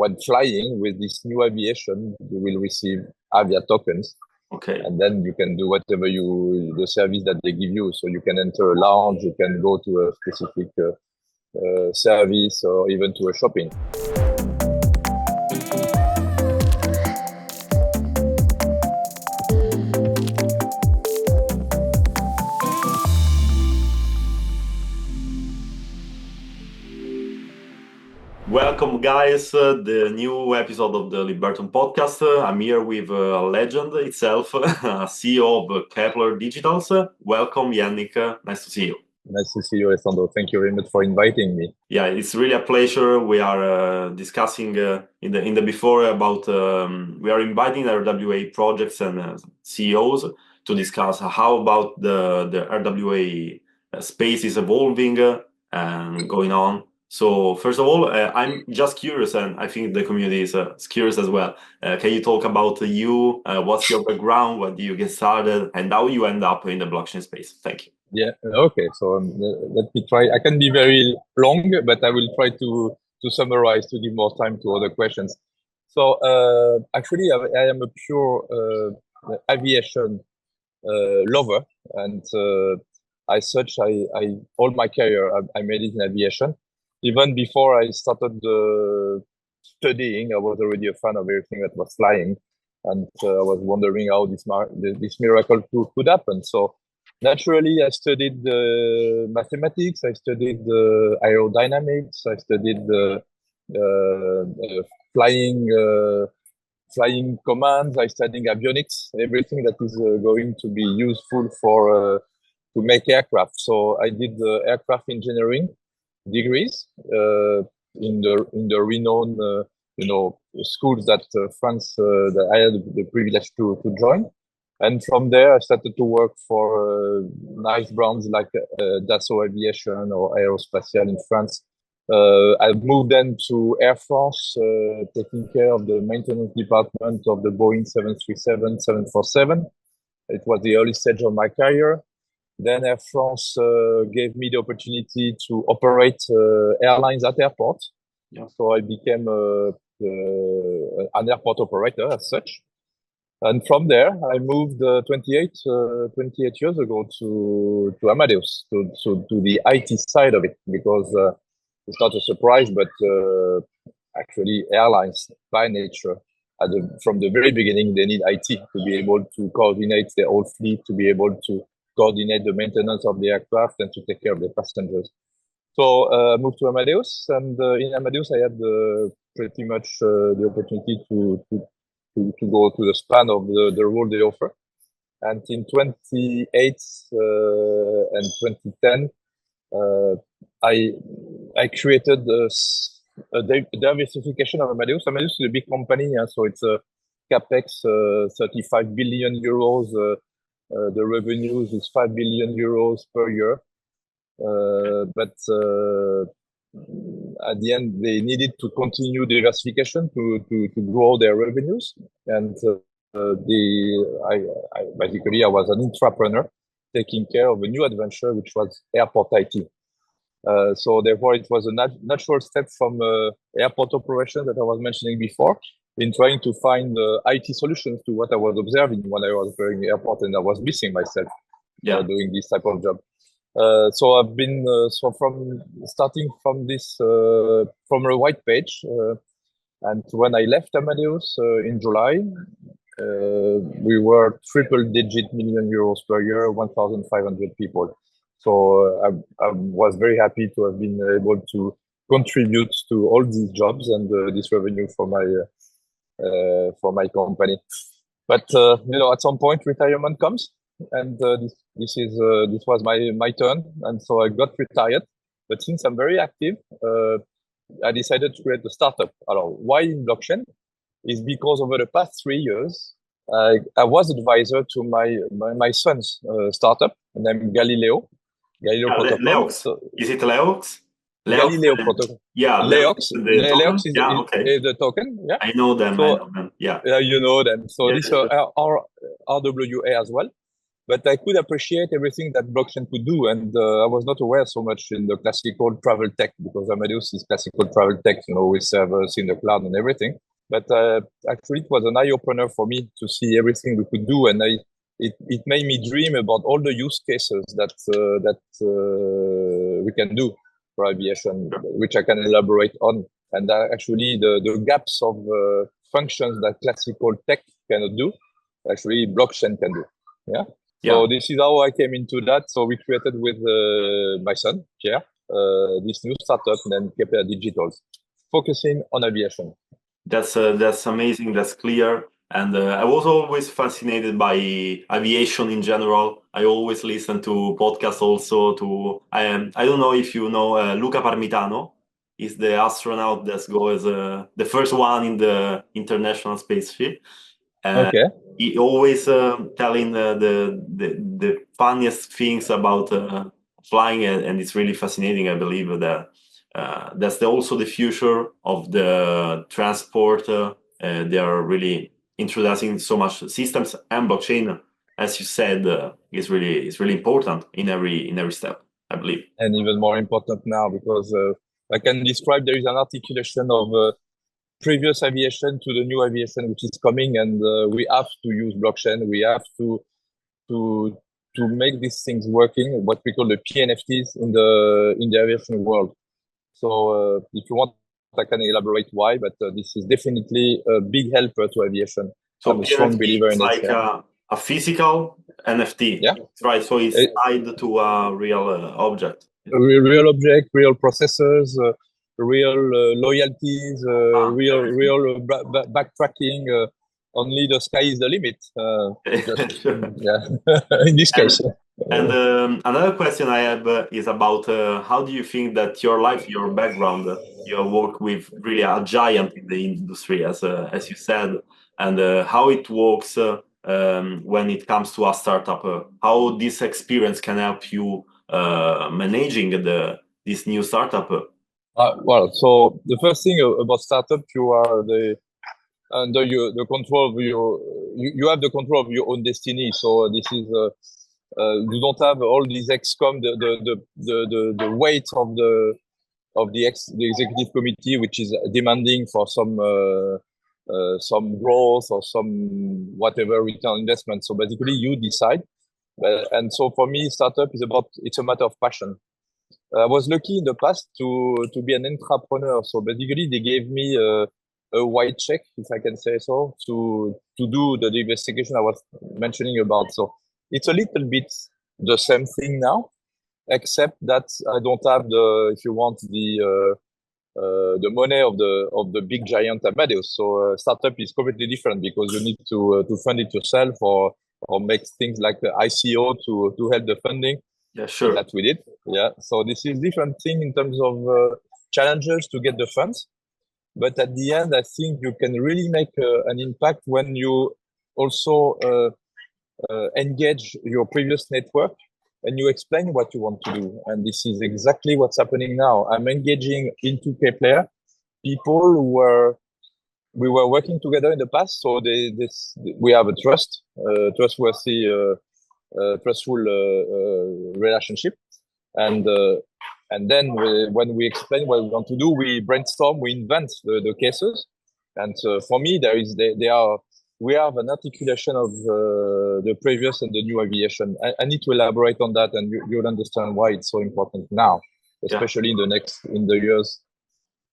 when flying with this new aviation, you will receive Avia tokens. Okay. And then you can do whatever the service that they give you. So you can enter a lounge, you can go to a specific service, or even to a shopping. Welcome, guys, the new episode of the Libertum podcast. I'm here with a legend itself, CEO of Kepler Digitals. Welcome, Yannick. Nice to see you. Nice to see you, Alessandro. Thank you very much for inviting me. Yeah, it's really a pleasure. We are discussing in the before about we are inviting RWA projects and CEOs to discuss how about the RWA space is evolving and going on. So first of all, I'm just curious, and I think the community is curious as well. Can you talk about you? What's your background? What do you get started, and how you end up in the blockchain space? Thank you. Yeah. Okay. So let me try. I can be very long, but I will try to summarize to give more time to other questions. So actually, I am a pure aviation lover, and as such, I all my career I made it in aviation. Even before I started studying, I was already a fan of everything that was flying, and I was wondering how this miracle could happen. So naturally, I studied mathematics, I studied aerodynamics, I studied flying commands, I studied avionics, everything that is going to be useful for to make aircraft. So I did aircraft engineering degrees in the renowned schools that France that I had the privilege to join, and from there I started to work for nice brands like Dassault Aviation or Aerospatiale in France. I moved then to Air France, taking care of the maintenance department of the Boeing 737, 747. It was the early stage of my career. Then Air France gave me the opportunity to operate airlines at airports. Yeah. So I became an airport operator as such. And from there, I moved 28 years ago to Amadeus, to the IT side of it, because it's not a surprise, but actually airlines by nature, from the very beginning, they need IT to be able to coordinate their whole fleet, to be able to coordinate the maintenance of the aircraft and to take care of the passengers. So I moved to Amadeus, and in Amadeus I had pretty much the opportunity to go to the span of the role they offer. And in 2008 and 2010, I created a diversification of Amadeus. Amadeus is a big company, so it's a capex 35 billion euros. The revenues is 5 billion euros per year. But at the end, they needed to continue diversification to grow their revenues. And basically, I was an entrepreneur taking care of a new adventure, which was airport IT. So therefore, it was a natural step from airport operation that I was mentioning before, in trying to find IT solutions to what I was observing when I was going to the airport, and I was missing myself doing this type of job. So I've been starting from this from a white page, and when I left Amadeus in July, we were triple-digit million euros per year, 1,500 people. So I was very happy to have been able to contribute to all these jobs and this revenue for my company. But at some point retirement comes, and this was my turn, and so I got retired. But since I'm very active, I decided to create a startup. Why in blockchain? Is because over the past 3 years, I was advisor to my son's startup named Galileo Protocol. Leox. So, is it Leox? Galileo Protocol. Yeah, Leox is the token. Yeah, I know them. So, I know them. Yeah, you know them. So yes, these are our RWA as well. but I could appreciate everything that blockchain could do. And I was not aware so much in the classical travel tech, because Amadeus is classical travel tech, with servers in the cloud and everything. But actually, it was an eye-opener for me to see everything we could do. And it made me dream about all the use cases that we can do for aviation, which I can elaborate on. And actually, the gaps of functions that classical tech cannot do, actually blockchain can do. Yeah. So this is how I came into that. So we created with my son, Pierre, this new startup named Kepler Digitals, focusing on aviation. That's amazing. That's clear. And I was always fascinated by aviation in general. I always listen to podcasts also. I don't know if you know Luca Parmitano. He's the astronaut that goes the first one in the International Space Ship. Okay. He always telling the funniest things about flying, and it's really fascinating. I believe that that's also the future of the transport. They are really introducing so much systems, and blockchain, as you said, is really important in every step, I believe. And even more important now, because I can describe there is an articulation of previous aviation to the new aviation which is coming, and we have to use blockchain. We have to make these things working, what we call the PNFTs in the aviation world. So if you want, I can elaborate why, but this is definitely a big helper to aviation. So I'm a strong believer in like it. A physical NFT, yeah, right? So it's tied to a real object. A real object, real processors, real loyalties, real backtracking. Only the sky is the limit. Just, yeah, in this case. And another question I have is about how do you think that your life, your background, you work with really a giant in the industry, as you said, and how it works when it comes to a startup, how this experience can help you managing this new startup? Well, so the first thing about startup, you are under the control of you have the control of your own destiny. So this is you don't have all these excom, the weight of the executive committee, which is demanding for some growth or some whatever return investment. So basically, you decide. And so for me, startup it's a matter of passion. I was lucky in the past to be an entrepreneur. So basically, they gave me a white check, if I can say so, to do the investigation I was mentioning about. So it's a little bit the same thing now, except that I don't have if you want, the money of the big giant Amadeus. So startup is completely different, because you need to fund it yourself, or make things like the ICO to help the funding. Yeah, sure. That we did. Yeah. So this is different thing in terms of challenges to get the funds. But at the end, I think you can really make an impact when you also engage your previous network and you explain what you want to do. And this is exactly what's happening now. I'm engaging into Kepler people we were working together in the past. So we have a trustworthy, trustful relationship. And then when we explain what we want to do, we brainstorm, we invent the cases. And for me, we have an articulation of the previous and the new aviation. I need to elaborate on that, and you'll understand why it's so important now, especially in the years.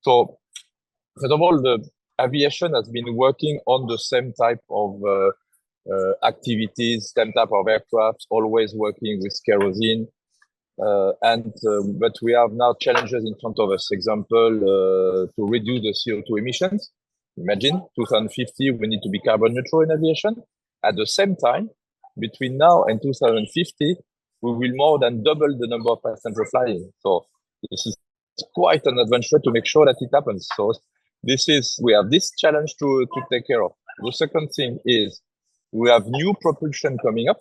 So first of all, the aviation has been working on the same type of activities, same type of aircraft, always working with kerosene. But we have now challenges in front of us. Example, to reduce the CO2 emissions. Imagine 2050, we need to be carbon neutral in aviation. At the same time, between now and 2050, we will more than double the number of passengers flying. So this is quite an adventure to make sure that it happens. So we have this challenge to take care of. The second thing is we have new propulsion coming up.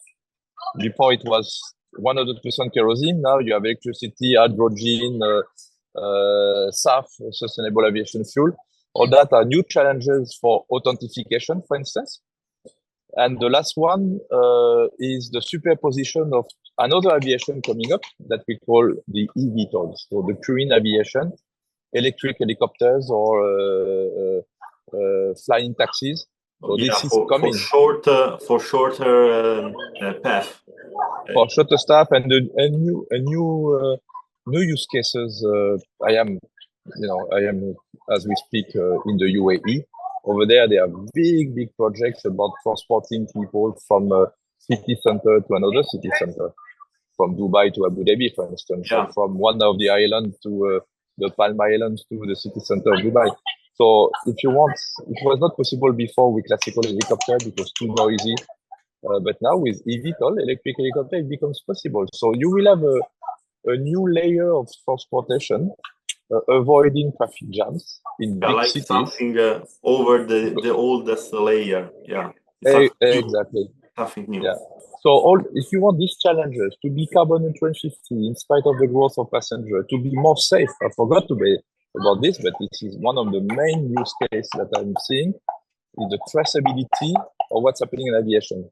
Before it was 100% kerosene. Now you have electricity, hydrogen, SAF, sustainable aviation fuel. All that are new challenges for authentication, for instance. And the last one is the superposition of another aviation coming up that we call the eVTOLs, so the green aviation, electric helicopters or flying taxis. So this is coming for shorter path. For shorter stuff and new use cases. I am as we speak in the UAE. Over there, there are big projects about transporting people from a city center to another city center, from Dubai to Abu Dhabi, for instance, or from one of the islands to the Palm Islands to the city center of Dubai. So if you want, it was not possible before with classical helicopter because too noisy. But now with eVTOL, electric helicopter, it becomes possible. So you will have a new layer of transportation, avoiding traffic jams in big like cities. Something over the oldest layer. Yeah. Exactly. Something new. Yeah. So if you want these challenges to be carbon neutral in spite of the growth of passenger, to be more safe, I forgot to be about this, but this is one of the main use cases that I'm seeing is the traceability of what's happening in aviation.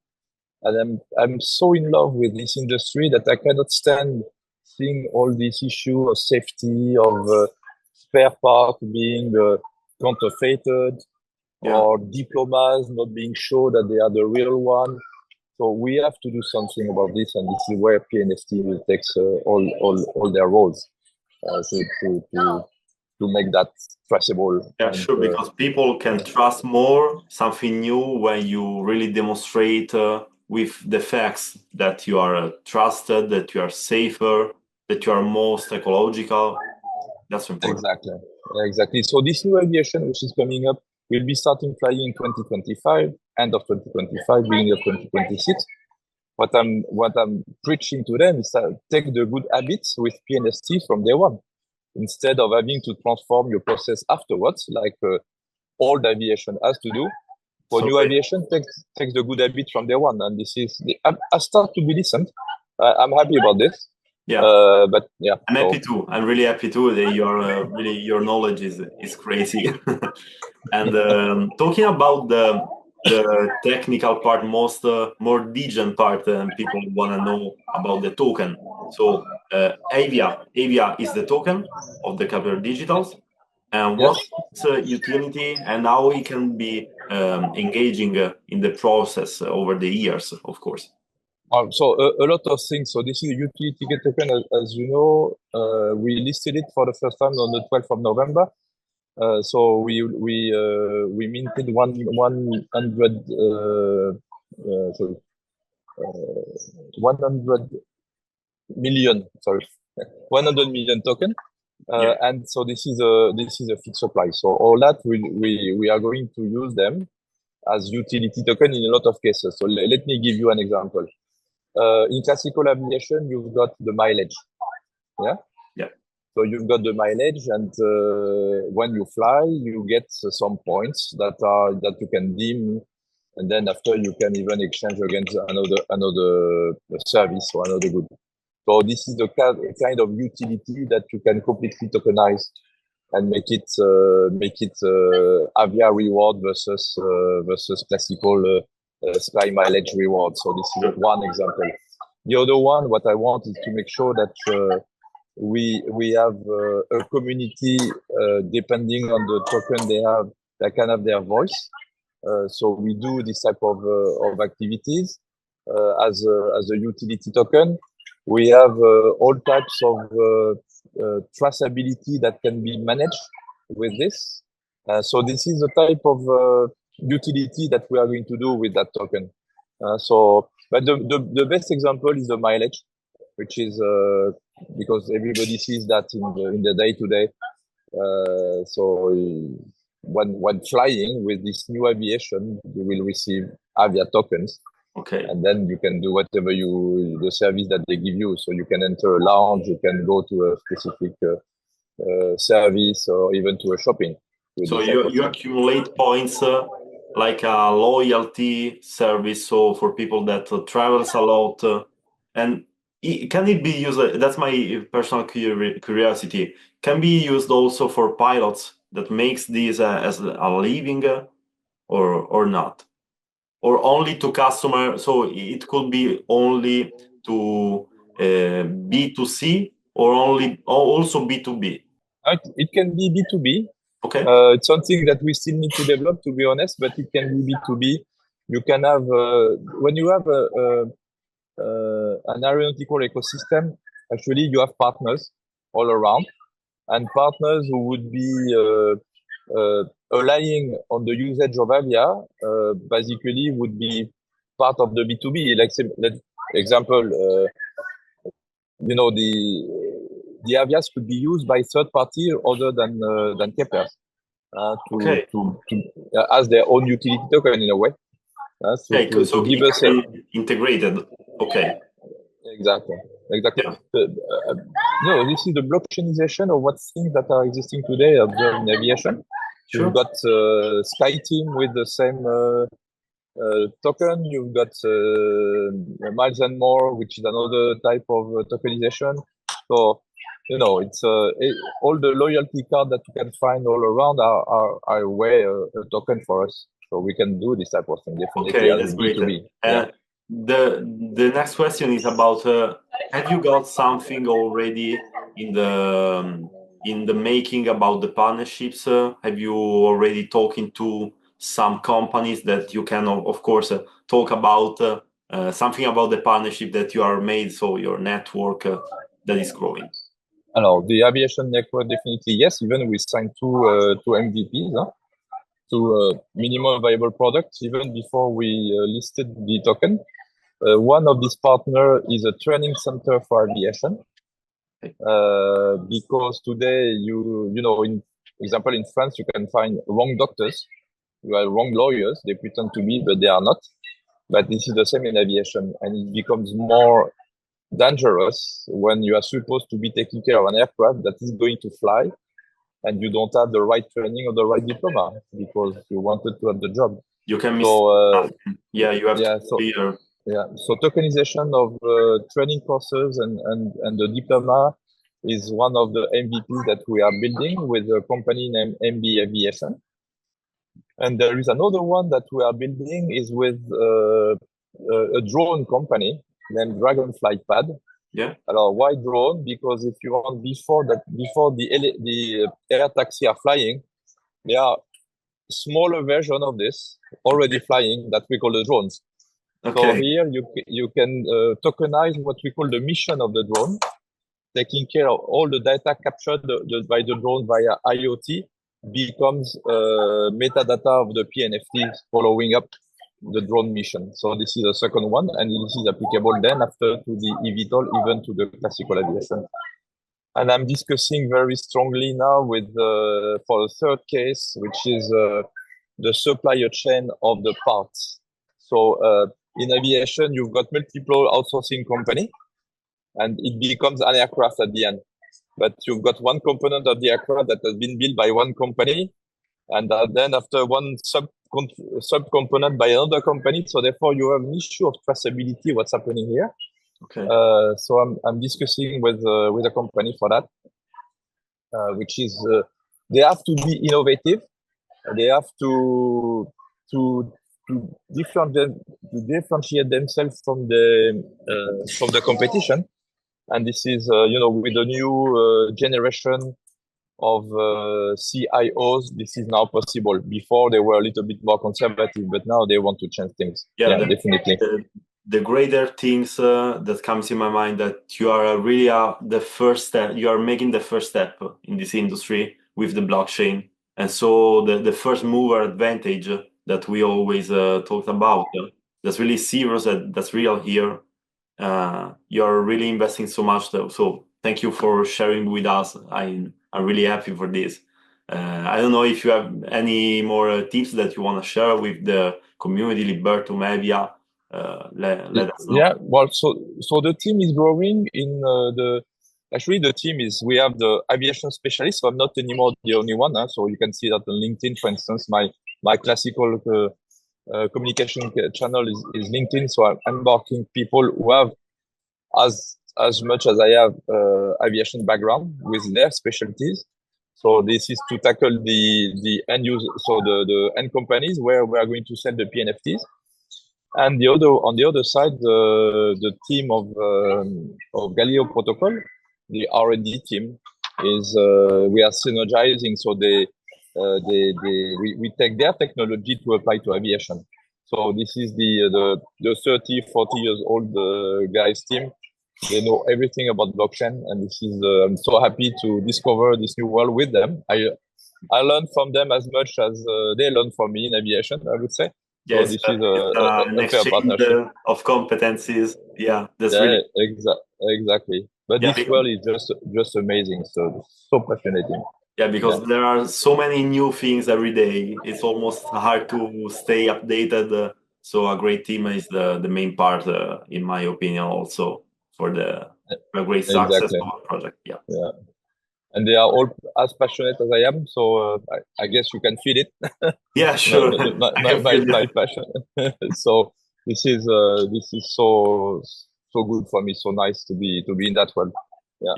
And I'm so in love with this industry that I cannot stand seeing all these issues of safety, of spare part being counterfeited, or diplomas not being sure that they are the real one. So we have to do something about this, and this is where PNFT will take all their roles to make that traceable. Yeah, sure, because people can trust more something new when you really demonstrate with the facts that you are trusted, that you are safer, that you are most ecological. That's important. Exactly. So this new aviation, which is coming up, will be starting flying in 2025, end of 2025, beginning of 2026. What I'm preaching to them is take the good habits with PNST from day one, instead of having to transform your process afterwards, like old aviation has to do. For new aviation, takes the good habits from day one, and this is I start to be decent. I'm happy about this. Yeah, but yeah, I'm happy too. I'm really happy too. That your knowledge is crazy. And talking about the technical part, more degen part, people want to know about the token. So Avia is the token of the Kepler Digitals, and what's its utility and how it can be engaging in the process over the years, of course. So a lot of things. So this is a utility token, as you know. We listed it for the first time on the 12th of November. So we minted 100 100 million token. And so this is a fixed supply. So all that we are going to use them as utility token in a lot of cases. So let me give you an example. In classical aviation, you've got the mileage. Yeah. So you've got the mileage, and when you fly, you get some points that you can deem, and then after you can even exchange against another service or another good. So this is the kind of utility that you can completely tokenize and make it Avia reward versus classical Sky mileage reward. So this is one example. The other one, what I want is to make sure that we have a community depending on the token they have, that can have their voice. So we do this type of activities as a utility token. We have all types of traceability that can be managed with this. So this is the type of utility that we are going to do with that token. But the best example is the mileage, which is because everybody sees that in the day-to-day. So when flying with this new aviation, you will receive Avia tokens. Okay. And then you can do whatever the service that they give you. So you can enter a lounge, you can go to a specific service, or even to a shopping. So you accumulate points like a loyalty service. So for people that travels a lot, and can it be used? That's my personal curiosity. Can be used also for pilots that makes this as a living, or not? or only to customer? So it could be only to B2C or also B2B? It can be B2B. Okay. It's something that we still need to develop, to be honest, but it can be B2B. You can have, when you have an aeronautical ecosystem, actually you have partners all around, and partners who would be relying on the usage of Avia, basically would be part of the B2B. Like, example, the Avias could be used by third party other than Kepler as their own utility token in a way. So give us integrated. Okay. Exactly. Yeah. This is the blockchainization of what things that are existing today observed in aviation. Sure. You've got SkyTeam with the same token. You've got Miles and More, which is another type of tokenization. So, it's all the loyalty cards that you can find all around are a way a token for us. So we can do this type of thing definitely as B2B. The next question is about have you got something already in the making about the partnerships? Have you already talking to some companies that you can of course talk about something about the partnership that you are made, so your network that is growing? The aviation network definitely yes. Even we signed two MVPs. To minimum viable products even before we listed the token. One of these partners is a training center for aviation. Because today, in example, in France, you can find wrong doctors, you have wrong lawyers, they pretend to be, but they are not. But this is the same in aviation, and it becomes more dangerous when you are supposed to be taking care of an aircraft that is going to fly, and you don't have the right training or the right diploma because you wanted to have the job. You can miss. You have to be here. So tokenization of training courses and the diploma is one of the MVPs that we are building with a company named MB Aviation. And there is another one that we are building is with a drone company named Dragonfly Pad. Yeah. Why drone? Because if you want, before the air taxi are flying, there are smaller version of this already flying that we call the drones. Okay. So here you can tokenize what we call the mission of the drone, taking care of all the data captured by the drone via IoT becomes metadata of the PNFT following up the drone mission. So this is the second one, and this is applicable then after to the eVTOL, even to the classical aviation. And I'm discussing very strongly now with for the third case, which is the supplier chain of the parts. So in aviation, you've got multiple outsourcing company, and it becomes an aircraft at the end. But you've got one component of the aircraft that has been built by one company, and then after one sub-component by another company. So therefore, you have an issue of traceability, what's happening here. Okay. So I'm discussing with a company for that, which is they have to be innovative. They have to differentiate themselves from the competition. And this is, with the new generation of CIOs, this is now possible. Before they were a little bit more conservative, but now they want to change things. Yeah, definitely. The greater things that comes in my mind that you are really the first step. You are making the first step in this industry with the blockchain, and so the first mover advantage that we always talked about. That's really serious. That's real here. You're really investing so much, though. So thank you for sharing with us. I'm really happy for this. I don't know if you have any more tips that you want to share with the community, Libertum, Avia. Let us know. Yeah, well, so the team is growing in actually the team is, we have the aviation specialist, so I'm not anymore the only one. So you can see that on LinkedIn, for instance, my classical communication channel is LinkedIn. So I'm embarking people who have as much as I have aviation background with their specialties. So this is to tackle the end user, so the end companies where we are going to sell the PNFTs. And on the other side, the team of Galileo Protocol, the R&D team, is we are synergizing. So we take their technology to apply to aviation. So this is the 30, 40 years old guys team. They know everything about blockchain, and this is I'm so happy to discover this new world with them. I learned from them as much as they learned from me in aviation, I would say. So Yes, this is an a fair exchange partnership. of competencies. Yeah, that's Yeah, really exactly. But yeah. this world is just amazing. So fascinating. Yeah, because there are so many new things every day. It's almost hard to stay updated. So a great team is the main part, in my opinion, also for the great success Exactly. of a project. Yeah. Yeah. And they are all as passionate as I am. So I guess you can feel it. Yeah, sure. I can feel My it. passion. So this is so good for me. So nice to be in that world. Yeah.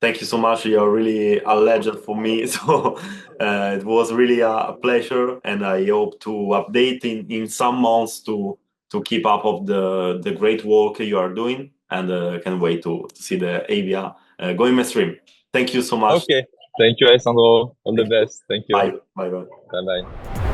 Thank you so much. You're really a legend for me. So it was really a pleasure, and I hope to update in some months to keep up of the great work you are doing, and can't wait to see the Avia going mainstream. Thank you so much. Okay. Thank you, Alessandro. All the Thank you. best. Thank you. Bye. Bye. Bye. Bye bye.